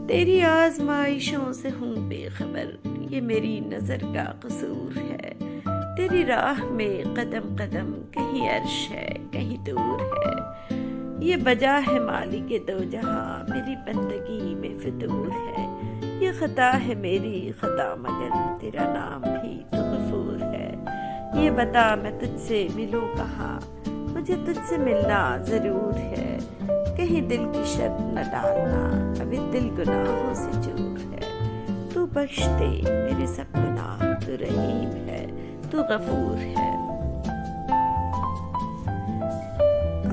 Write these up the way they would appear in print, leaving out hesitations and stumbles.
تیری آزمائشوں سے ہوں بے خبر، یہ میری نظر کا قصور ہے۔ تیری راہ میں قدم قدم کہیں عرش ہے کہیں دور ہے، یہ بجا ہے مالک دو جہاں میری بندگی میں فطور ہے۔ یہ خطا ہے میری خطا مگر تیرا نام بھی تو غفور ہے۔ یہ بتا میں تجھ سے ملوں کہاں، مجھے تجھ سے ملنا ضرور ہے۔ کہیں دل کی شرط نہ ڈالنا، ابھی دل گناہوں سے چور ہے۔ تو بخش دے میرے سب گناہ، تو رحیم ہے تو غفور ہے۔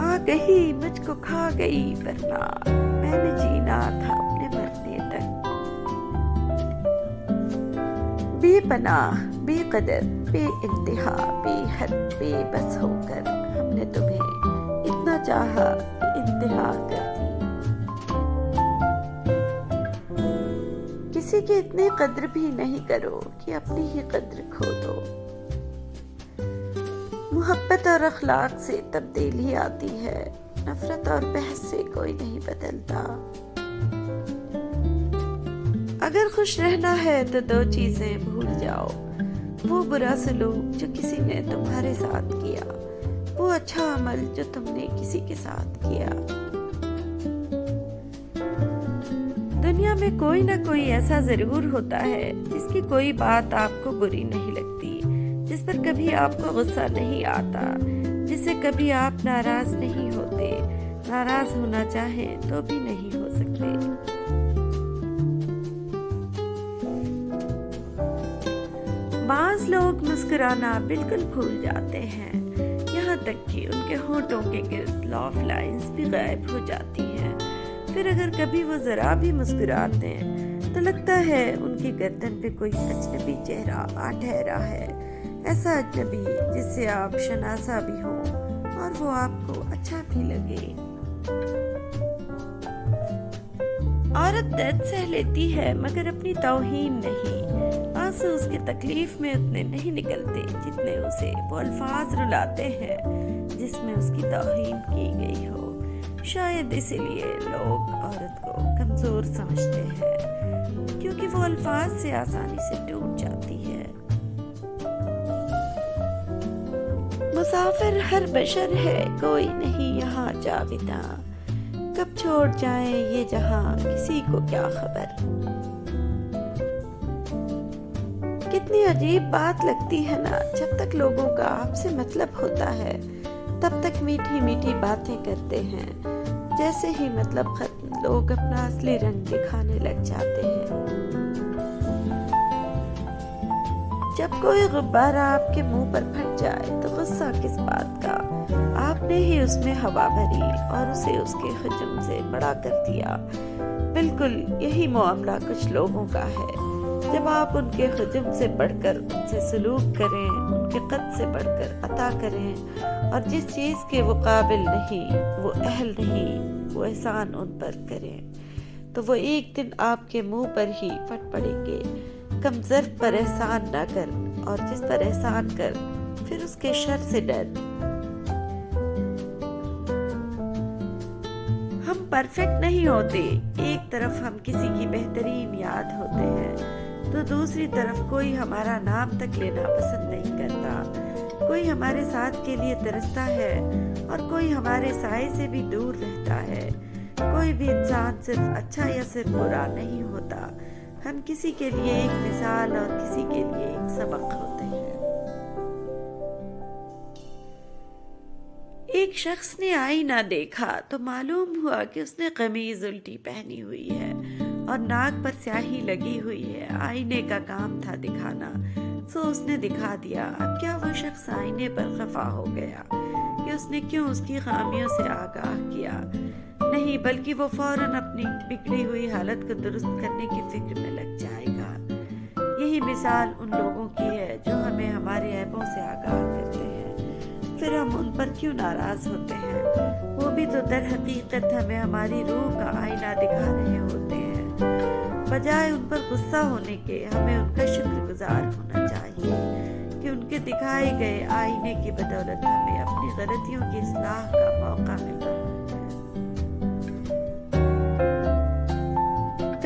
آ گئی مجھ کو کھا گئی ورنہ میں نے جینا تھا اپنے مرنے تک۔ بے پناہ بے قدر بے انتہا بے حد بے بس ہو کر ہم نے تمہیں اتنا چاہا کہ انتہا کر دی۔ کسی کی اتنی قدر بھی نہیں کرو کہ اپنی ہی قدر کھو دو۔ محبت اور اخلاق سے تبدیلی آتی ہے، نفرت اور بحث سے کوئی نہیں بدلتا۔ اگر خوش رہنا ہے تو دو چیزیں بھول جاؤ، وہ برا سلوک جو کسی نے تمہارے ساتھ کیا، وہ اچھا عمل جو تم نے کسی کے ساتھ کیا۔ دنیا میں کوئی نہ کوئی ایسا ضرور ہوتا ہے جس کی کوئی بات آپ کو بری نہیں لگتی، جس پر کبھی آپ کو غصہ نہیں آتا، جس سے کبھی آپ ناراض نہیں ہوتے، ناراض ہونا چاہیں تو بھی نہیں ہو سکتے۔ بعض لوگ مسکرانا بالکل بھول جاتے ہیں، یہاں تک کہ ان کے ہونٹوں کے گرد لاف لائنز بھی غائب ہو جاتی ہیں۔ پھر اگر کبھی وہ ذرا بھی مسکراتے ہیں تو لگتا ہے ان کی گردن پہ کوئی اجنبی چہرہ آ ٹھہرا ہے، ایسا اجنبی جس سے آپ شناسا بھی ہوں اور وہ آپ کو اچھا بھی لگے۔ عورت درد سہ لیتی ہے مگر اپنی توہین نہیں، آنسو اس کی تکلیف میں اتنے نہیں نکلتے جتنے اسے وہ الفاظ رلاتے ہیں جس میں اس کی توہین کی گئی ہو۔ شاید اسی لیے لوگ عورت کو کمزور سمجھتے ہیں، کیونکہ وہ الفاظ سے آسانی سے ٹوٹ جاتی ہے۔ مسافر ہر بشر ہے کوئی نہیں یہاں جاوداں، کب چھوڑ جائیں یہ جہاں کسی کو کیا خبر۔ کتنی عجیب بات لگتی ہے نا، جب تک لوگوں کا آپ سے مطلب ہوتا ہے تب تک میٹھی میٹھی باتیں کرتے ہیں، جیسے ہی مطلب ختم لوگ اپنا اصلی رنگ دکھانے لگ جاتے ہیں۔ جب کوئی غبارہ آپ کے منہ پر پھٹ جائے تو غصہ کس بات کا، آپ نے ہی اس میں ہوا بھری اور اسے اس کے حجم سے بڑا کر دیا۔ بالکل یہی معاملہ کچھ لوگوں کا ہے، جب آپ ان کے حجم سے بڑھ کر ان سے سلوک کریں، ان کے قد سے بڑھ کر عطا کریں، اور جس چیز کے وہ قابل نہیں، وہ اہل نہیں، وہ احسان ان پر کریں، تو وہ ایک دن آپ کے منہ پر ہی پھٹ پڑیں گے۔ کم ظرف پر احسان نہ کر، اور جس پر احسان کر پھر اس کے شر سے ڈر۔ ہم پرفیکٹ نہیں ہوتے، ایک طرف ہم کسی کی بہترین یاد ہوتے ہیں تو دوسری طرف کوئی ہمارا نام تک لینا پسند نہیں کرتا، کوئی ہمارے ساتھ کے لیے ترستا ہے اور کوئی ہمارے سائے سے بھی دور رہتا ہے۔ کوئی بھی انسان صرف اچھا یا صرف برا نہیں ہوتا، ہم کسی کے لیے ایک مثال اور کسی کے لیے ایک سبق ہوتے ہیں۔ ایک شخص نے آئینہ دیکھا تو معلوم ہوا کہ اس نے قمیض الٹی پہنی ہوئی ہے اور ناک پر سیاہی لگی ہوئی ہے۔ آئینے کا کام تھا دکھانا، سو اس نے دکھا دیا۔ اب کیا وہ شخص آئینے پر خفا ہو گیا کہ اس نے کیوں اس کی خامیوں سے آگاہ کیا؟ نہیں، بلکہ وہ فوراً اپنی بگڑی ہوئی حالت کو درست کرنے کی فکر میں لگ جائے گا۔ یہی مثال ان لوگوں کی ہے جو ہمیں ہمارے عیبوں سے آگاہ کرتے ہیں، پھر ہم ان پر کیوں ناراض ہوتے ہیں؟ وہ بھی تو در حقیقت ہمیں ہماری روح کا آئینہ دکھا رہے ہوتے ہیں۔ بجائے ان پر غصہ ہونے کے ہمیں ان کا شکر گزار ہونا چاہیے کہ ان کے دکھائے گئے آئینے کی بدولت ہمیں اپنی غلطیوں کی اصلاح کا موقع مل رہا ہے۔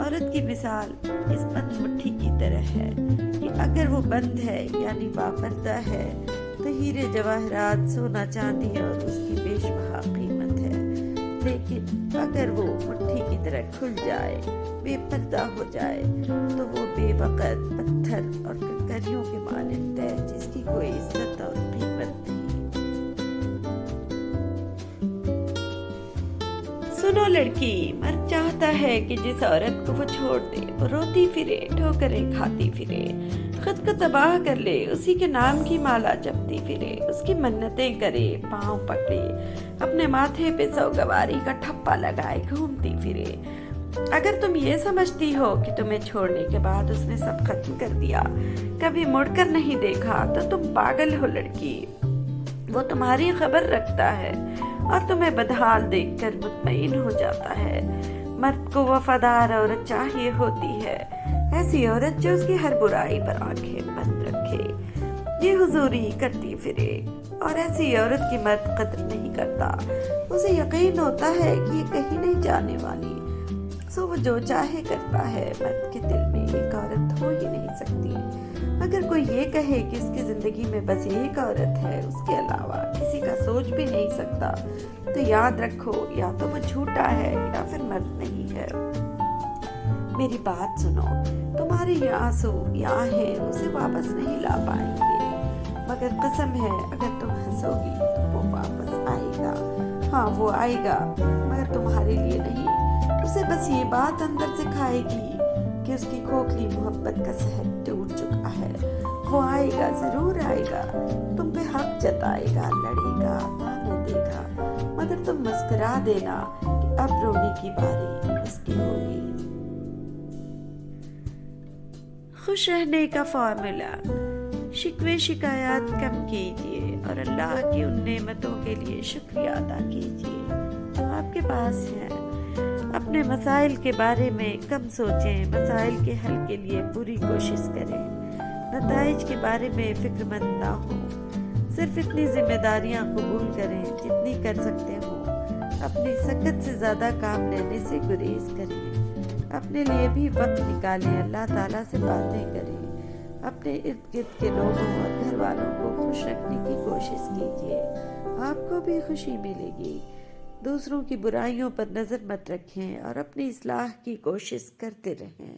عورت کی مثال اس بند مٹھی کی طرح ہے کہ اگر وہ بند ہے یعنی باپردہ ہے تو ہیرے جواہرات سونا چاندی اور اس کی بیش بہا قیمت ہے، لیکن اگر وہ مٹھی کی طرح کھل جائے، بے پردہ ہو جائے تو وہ بے وقت پتھر اور کنکریوں کے مانند ہے جس کی کوئی عزت اور قیمت نہیں۔ سنو لڑکی، مرد چاہتا ہے کہ جس عورت کو وہ چھوڑ دے وہ روتی پھرے، ٹھوکریں کھاتی پھرے، خود کو تباہ کر لے، اسی کے نام کی مالا جپتی پھرے، اس کی منتیں کرے، پاؤں پکڑے، اپنے ماتھے پہ سوگواری کا ٹھپا لگائے گھومتی پھرے۔ اگر تم یہ سمجھتی ہو کہ تمہیں چھوڑنے کے بعد اس نے سب ختم کر دیا، کبھی مڑ کر نہیں دیکھا، تو تم پاگل ہو لڑکی۔ وہ تمہاری خبر رکھتا ہے اور تمہیں بدحال دیکھ کر مطمئن ہو جاتا ہے۔ مرد کو وفادار عورت چاہیے ہوتی ہے، ایسی عورت جو اس کی ہر برائی پر آنکھیں بند رکھے، یہ حضوری کرتی پھرے، اور ایسی عورت کی مرد قدر نہیں کرتا۔ اسے یقین ہوتا ہے کہ یہ کہیں نہیں جانے والی، سو وہ جو چاہے کرتا ہے۔ مرد کے دل میں ایک عورت ہو ہی نہیں سکتی۔ اگر کوئی یہ کہے کہ اس کی زندگی میں بس ایک عورت ہے، اس کے علاوہ کسی کا سوچ بھی نہیں سکتا، تو یاد رکھو یا تو وہ جھوٹا ہے یا پھر مرد نہیں ہے۔ میری بات سنو، تمہارے یہ آنسو یا آہیں اسے واپس نہیں لا پائیں گے، مگر قسم ہے اگر تم ہنسو گی تو وہ واپس آئے گا۔ ہاں وہ آئے گا، مگر تمہارے لیے نہیں۔ اسے بس یہ بات اندر سے کھائے گی کہ اس کی کھوکھلی محبت کا صحت ٹوٹ چکا ہے۔ وہ آئے گا، ضرور آئے گا، تم پہ حق جتائے گا، لڑے گا، تانے دے گا، مگر تم مسکرا دینا کہ اب رونے کی باری اس کی ہوگی۔ خوش رہنے کا فارمولا: شکوے شکایات کم کیجیے اور اللہ کی ان نعمتوں کے لیے شکریہ ادا کیجیے جو آپ کے پاس ہیں۔ اپنے مسائل کے بارے میں کم سوچیں، مسائل کے حل کے لیے پوری کوشش کریں، نتائج کے بارے میں فکر مند نہ ہوں، صرف اتنی ذمہ داریاں قبول کریں جتنی کر سکتے ہوں، اپنی سکت سے زیادہ کام لینے سے گریز کریں، اپنے لیے بھی وقت نکالیں، اللہ تعالیٰ سے باتیں کریں، اپنے ارد گرد کے لوگوں اور گھر والوں کو خوش رکھنے کی کوشش کیجیے، آپ کو بھی خوشی ملے گی۔ دوسروں کی برائیوں پر نظر مت رکھیں اور اپنی اصلاح کی کوشش کرتے رہیں۔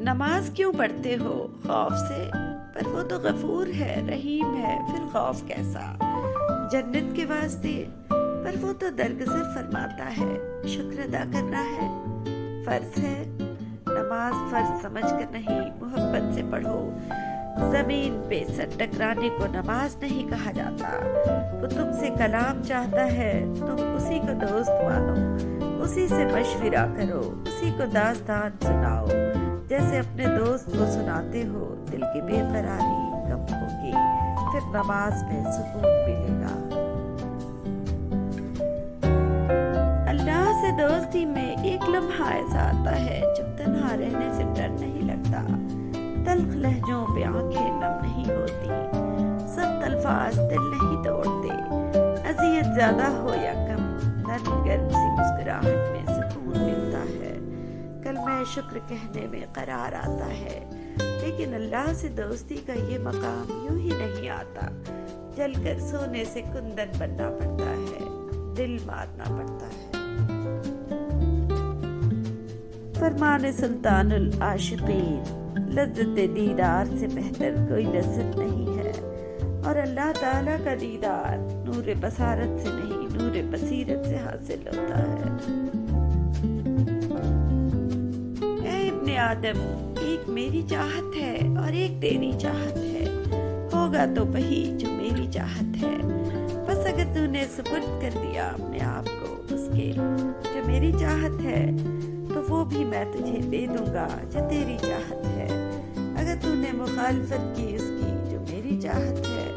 نماز کیوں پڑھتے ہو؟ خوف سے؟ پر وہ تو غفور ہے، رحیم ہے، پھر خوف کیسا؟ جنت کے واسطے؟ پر وہ تو درگزر فرماتا ہے، شکر ادا کرنا ہے، فرض ہے۔ نماز فرض سمجھ کر نہیں، محبت سے پڑھو۔ زمین پہ سر ٹکرانے کو نماز نہیں کہا جاتا۔ وہ تم سے کلام چاہتا ہے، تم اسی کو دوست مانو، اسی سے مشورہ کرو، اسی کو داستان سناؤ، جیسے اپنے دوست کو سناتے ہو، دل کی بے قراری کم ہوگی، پھر نماز میں سکون ملے گا۔ اللہ سے دوستی میں ایک لمحہ ایسا آتا ہے جب تنہا رہنے سے ڈر نہیں لگتا، تلخ لہجوں پہ آنکھیں نم نہیں ہوتی، سخت الفاظ دل نہیں توڑتے، اذیت زیادہ ہو یا کم، نرم گرم سی مسکراہٹ میں سکون ملتا ہے، کلمہ شکر کہنے میں قرار آتا ہے۔ لیکن اللہ سے دوستی کا یہ مقام یوں ہی نہیں آتا، جل کر سونے سے کندن بننا پڑتا ہے، دل مارنا پڑتا ہے۔ فرمان سلطان العاشقین: لذت دیدار سے بہتر کوئی لذت نہیں ہے، اور اللہ تعالیٰ کا دیدار نور بصارت سے نہیں، نور بصیرت سے حاصل ہوتا ہے۔ اے ابن آدم، ایک میری چاہت ہے اور ایک تیری چاہت ہے، ہوگا تو وہی جو میری چاہت ہے، بس اگر تو نے سپرد کر دیا اپنے آپ کو اس کے جو میری چاہت ہے، تو وہ بھی میں تجھے دے دوں گا جو تیری چاہت ہے۔ اگر تو نے مخالفت کی اس کی جو میری چاہت ہے،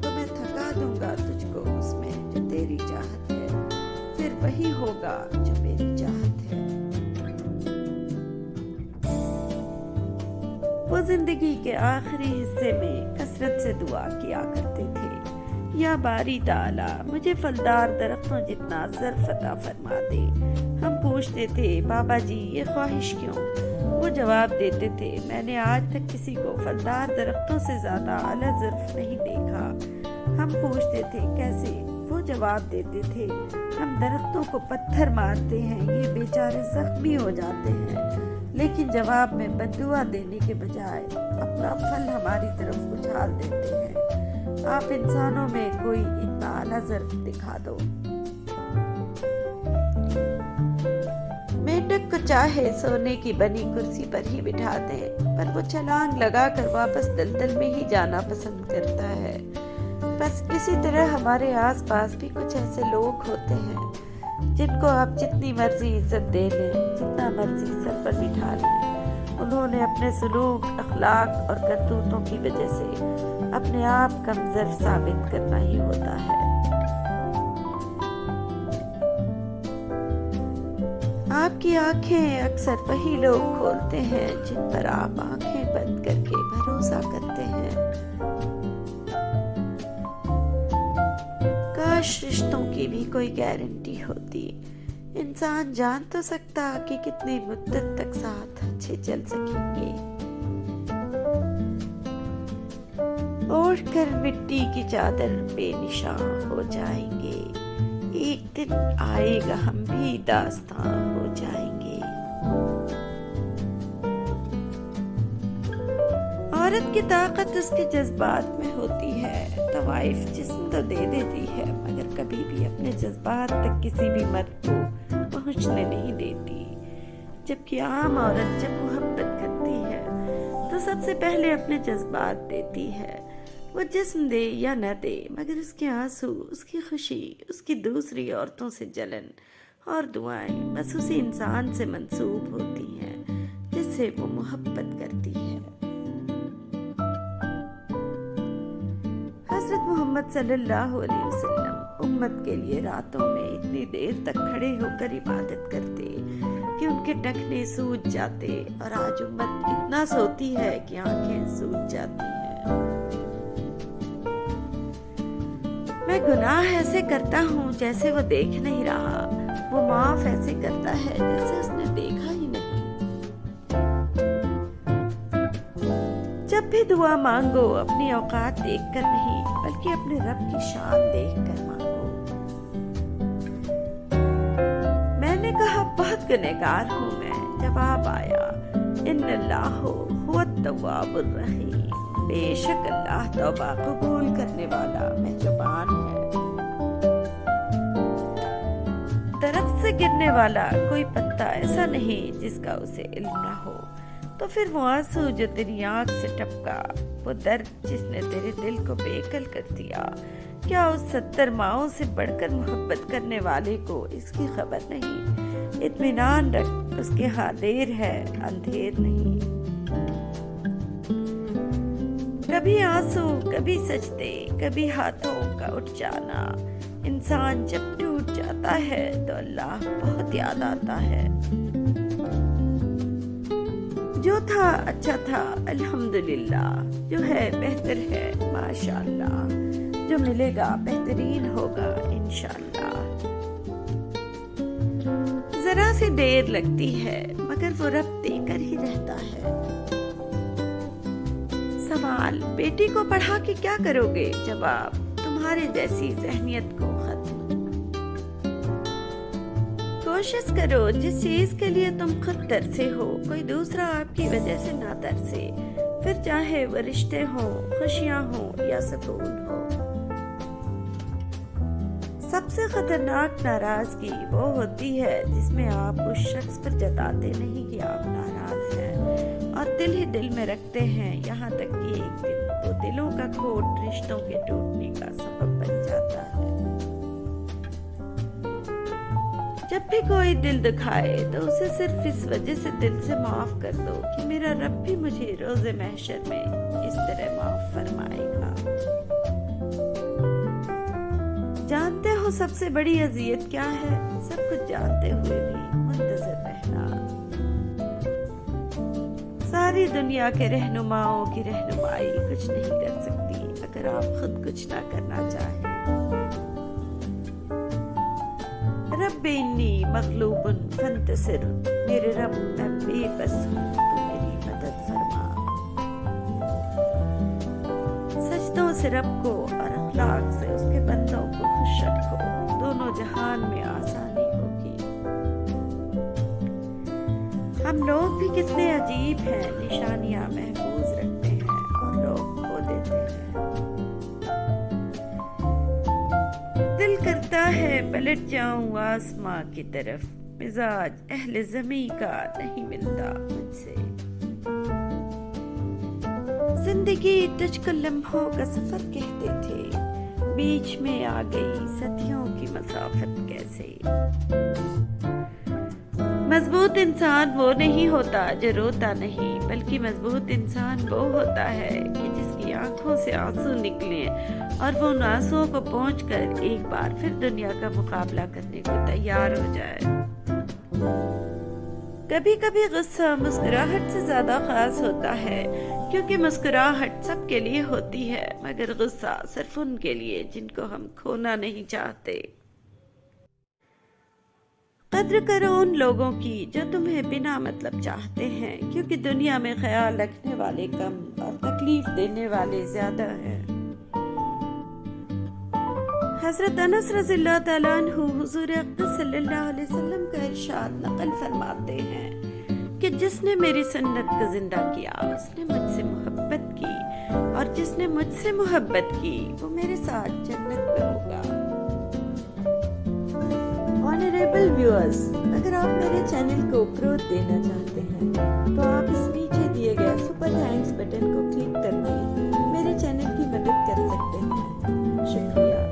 تو میں تھکا دوں گا تجھ کو اس میں جو تیری چاہت ہے، پھر وہی ہوگا جو میری چاہت ہے۔ وہ زندگی کے آخری حصے میں کثرت سے دعا کیا کرتے تھے، یا باری تعالی مجھے پھلدار درختوں جتنا ظرف عطا فرما دے۔ ہم پوچھتے تھے بابا جی یہ خواہش کیوں؟ وہ جواب دیتے تھے میں نے آج تک کسی کو پھلدار درختوں سے زیادہ اعلیٰ ظرف نہیں دیکھا۔ ہم پوچھتے تھے کیسے؟ وہ جواب دیتے تھے ہم درختوں کو پتھر مارتے ہیں، یہ بیچارے زخمی ہو جاتے ہیں، لیکن جواب میں بددعا دینے کے بجائے اپنا پھل ہماری طرف اچھال دیتے ہیں۔ آپ انسانوں میں کوئی اتنا اعلیٰ ظرف دکھا دو۔ مینڈک کو چاہے سونے کی بنی کرسی پر ہی بٹھا دیں، پر وہ چھلانگ لگا کر واپس دلدل میں ہی جانا پسند کرتا ہے۔ بس اسی طرح ہمارے آس پاس بھی کچھ ایسے لوگ ہوتے ہیں جن کو آپ جتنی مرضی عزت دے لیں، جتنا مرضی سر پر بٹھا لیں، انہوں نے اپنے سلوک، اخلاق اور کرتوتوں کی وجہ سے اپنے آپ کم ظرف ثابت کرنا ہی ہوتا ہے۔ آپ کی آنکھیں اکثر وہی لوگ کھولتے ہیں جن پر آپ آنکھیں بند کر کے بھروسہ کرتے ہیں۔ کاش رشتوں کی بھی کوئی گارنٹی ہوتی، انسان جان تو سکتا کہ کتنی مدت تک ساتھ اچھے چل سکیں گے۔ اوڑھ کر مٹی کی چادر بے نشان ہو جائیں گے، ایک دن آئے گا ہم بھی داستاں ہو جائیں گے۔ عورت کی طاقت اس کے جذبات میں ہوتی ہے۔ طوائف جسم تو دے دیتی ہے مگر کبھی بھی اپنے جذبات تک کسی بھی مرد کو پہنچنے نہیں دیتی، جبکہ عام عورت جب محبت کرتی ہے تو سب سے پہلے اپنے جذبات دیتی ہے۔ وہ جسم دے یا نہ دے مگر اس کے آنسو، اس کی خوشی، اس کی دوسری عورتوں سے جلن اور دعائیں بس اسی انسان سے منسوب ہوتی ہیں جس سے وہ محبت کرتی ہے۔ حضرت محمد صلی اللہ علیہ وسلم امت کے لیے راتوں میں اتنی دیر تک کھڑے ہو کر عبادت کرتے کہ ان کے ٹخنے سوج جاتے، اور آج امت اتنا سوتی ہے کہ آنکھیں سوج جاتی ہیں۔ میں گناہ ایسے کرتا ہوں جیسے وہ دیکھ نہیں رہا، وہ معاف ایسے کرتا ہے جیسے اس نے دیکھا ہی نہیں۔ جب بھی دعا مانگو اپنی اوقات دیکھ کر نہیں بلکہ اپنے رب کی شان دیکھ کر مانگو۔ میں نے کہا بہت گنہگار ہوں میں، جواب آیا ان اللہ هو التواب الرحیم، بے شک اللہ توبہ قبول کرنے والا مہربان ہے۔ درخت سے گرنے والا کوئی پتا ایسا نہیں جس کا اسے علم نہ ہو، تو پھر وہ آنسو جو تیری آنکھ سے ٹپکا، وہ درد جس نے تیرے دل کو بےکل کر دیا، کیا اس 70 ماؤں سے بڑھ کر محبت کرنے والے کو اس کی خبر نہیں؟ اطمینان رکھ، اس کے ہاں دیر ہے اندھیر نہیں۔ کبھی آنسو، کبھی سجدے، کبھی ہاتھوں کا اٹھ جانا، انسان جب ٹوٹ جاتا ہے تو اللہ بہت یاد آتا ہے۔ جو تھا اچھا تھا الحمدللہ، جو ہے بہتر ہے ماشاءاللہ، جو ملے گا بہترین ہوگا انشاءاللہ۔ ذرا سی دیر لگتی ہے مگر وہ رب دے کر ہی رہتا ہے۔ سوال، بیٹی کو پڑھا کے کیا کرو گے؟ جواب، تمہارے جیسی ذہنیت کو ختم۔ کوشش کرو جس چیز کے لیے تم خود ترسے ہو کوئی دوسرا آپ کی وجہ سے نہ ترسے، پھر چاہے وہ رشتے ہوں، خوشیاں ہوں یا سکون ہو۔ سب سے خطرناک ناراضگی وہ ہوتی ہے جس میں آپ اس شخص پر جتاتے نہیں کہ آپ ناراض ہیں اور دل ہی دل میں رکھتے ہیں، یہاں تک کہ ایک دن وہ دلوں کا کھوٹ رشتوں کے ٹوٹنے کا سبب بن جاتا ہے۔ جب بھی کوئی دل دکھائے تو اسے صرف اس وجہ سے دل سے معاف کر دو کہ میرا رب بھی مجھے روز محشر میں اس طرح معاف فرمائے گا۔ جانتے ہو سب سے بڑی اذیت کیا ہے؟ سب کچھ جانتے ہوئے بھی منتظر رہنا۔ ساری دنیا کے رہنماؤں کی رہنمائی کچھ نہیں کر سکتی اگر آپ خود کچھ نہ کرنا چاہیں۔ رب انی مغلوب فانتصر، میرے رب میں بے بس ہوں، تو میری مدد فرما۔ سجدوں سے رب کو اور اخلاق سے اس کے بندوں کو خوش رکھو، دونوں جہان میں آسانی ہوگی۔ ہم لوگ بھی کتنے عجیب ہیں، نشانیاں محفوظ رکھتے ہیں اور لوگ کھو دیتے ہیں۔ دل کرتا ہے پلٹ جاؤں آسماں کی طرف، مزاج اہل زمیں کا نہیں ملتا مجھ سے۔ زندگی تجھ کو لمحوں کا سفر کہتے تھے، بیچ میں آ گئی صدیوں کی مسافت کیسے۔ مضبوط انسان وہ نہیں ہوتا جو روتا نہیں، بلکہ مضبوط انسان وہ ہوتا ہے کہ جس کی آنکھوں سے آنسو نکلیں اور وہ ان آنسوؤں کو پہنچ کر ایک بار پھر دنیا کا مقابلہ کرنے کو تیار ہو جائے۔ کبھی کبھی غصہ مسکراہٹ سے زیادہ خاص ہوتا ہے، کیونکہ مسکراہٹ سب کے لیے ہوتی ہے، مگر غصہ صرف ان کے لیے جن کو ہم کھونا نہیں چاہتے۔ قدر کرو ان لوگوں کی جو تمہیں بنا مطلب چاہتے ہیں، کیونکہ دنیا میں خیال رکھنے والے کم اور تکلیف دینے والے زیادہ ہیں۔ حضرت انس رضی اللہ تعالیٰ عنہ حضور اقدس صلی اللہ علیہ وسلم کا ارشاد نقل فرماتے ہیں کہ جس نے میری سنت کو زندہ کیا اس نے مجھ سے محبت کی، اور جس نے مجھ سے محبت کی وہ میرے ساتھ جنت میں ہوگا۔ آنریبل ویورز، اگر آپ میرے چینل کو گروتھ دینا چاہتے ہیں تو آپ اس نیچے دیے گئے سپر تھینکس بٹن کو کلک کر کے میرے چینل کی مدد کر سکتے ہیں۔ شکریہ۔